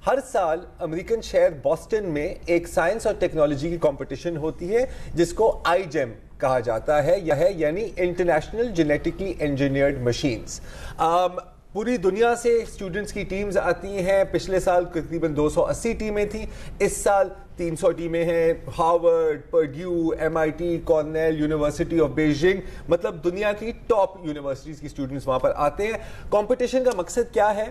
हर साल अमेरिकन शहर बॉस्टन में एक साइंस और टेक्नोलॉजी की कंपटीशन होती है जिसको iGEM कहा जाता है। यह है यानी इंटरनेशनल जेनेटिकली इंजीनियर्ड मशीन्स। पूरी दुनिया से स्टूडेंट्स की टीम्स आती हैं। पिछले साल तकरीबन 280 टीमें थी, इस साल 300 टीमें हैं। Harvard, Purdue, MIT, Cornell, university of Beijing, मतलब दुनिया की टॉप यूनिवर्सिटीज की स्टूडेंट्स वहां पर आते हैं। कंपटीशन का मकसद क्या है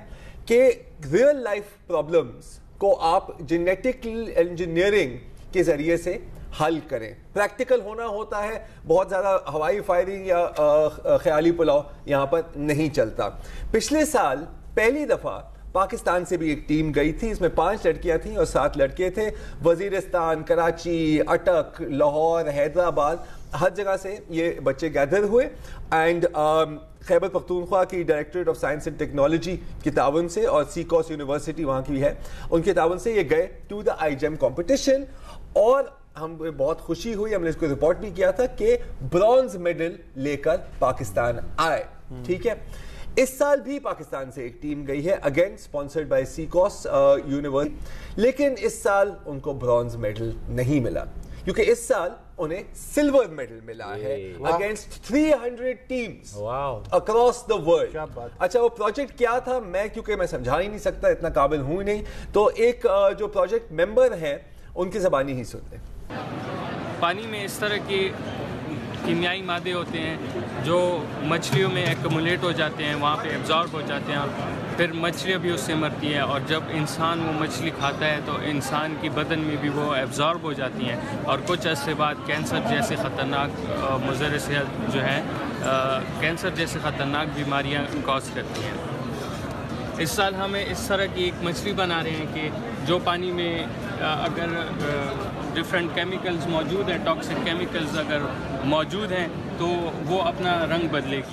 कि रियल लाइफ प्रॉब्लम्स को आप जेनेटिकल इंजीनियरिंग के जरिए से हल करें। प्रैक्टिकल होना होता है, बहुत ज़्यादा हवाई फायरिंग या ख्याली पुलाव यहाँ पर नहीं चलता। पिछले साल पहली दफ़ा पाकिस्तान से भी एक टीम गई थी, इसमें 5 लड़कियां थी और 7 लड़के थे। वजीरिस्तान, कराची, अटक, लाहौर, हैदराबाद, हर जगह से ये बच्चे गैदर हुए एंड खैबर पख्तूनख्वा की directorate of science and technology के तावन से और सीकॉस यूनिवर्सिटी वहाँ की है, उनके तावन से ये गए टू द iGEM कॉम्पिटिशन। और हम बहुत खुशी हुई, हमने इसको रिपोर्ट भी किया था कि ब्रॉन्ज मेडल लेकर पाकिस्तान आए। ठीक है, इस साल भी पाकिस्तान से एक टीम गई है, अगेन स्पॉन्सर्ड बाय सीकॉस यूनिवर्सिटी, लेकिन इस साल उनको ब्रॉन्ज मेडल नहीं मिला क्योंकि इस साल उन्हें सिल्वर मेडल मिला है against 300 teams across the world. अच्छा, वो प्रोजेक्ट क्या था क्योंकि मैं समझा ही नहीं सकता, इतना काबिल हूं ही नहीं, तो एक जो प्रोजेक्ट मेंबर हैं उनकी ज़बानी ही सुनते हैं। पानी में इस तरह के कीमियाई मादे होते हैं जो मछलियों में एक्युमुलेट हो जाते हैं, वहाँ पे एब्जॉर्ब हो जाते हैं, फिर मछलियाँ भी उससे मरती हैं और जब इंसान वो मछली खाता है तो इंसान की बदन में भी वो एब्जॉर्ब हो जाती हैं और कुछ अर्से बाद कैंसर जैसे ख़तरनाक मुज़र सेहत जो है कैंसर जैसे ख़तरनाक बीमारियाँ कॉज करती हैं। इस साल हमें इस तरह की एक मछली बना रहे हैं कि जो पानी में अगर डिफरेंट केमिकल्स मौजूद हैं, टॉक्सिक केमिकल्स अगर मौजूद हैं तो वो अपना रंग बदलेगी।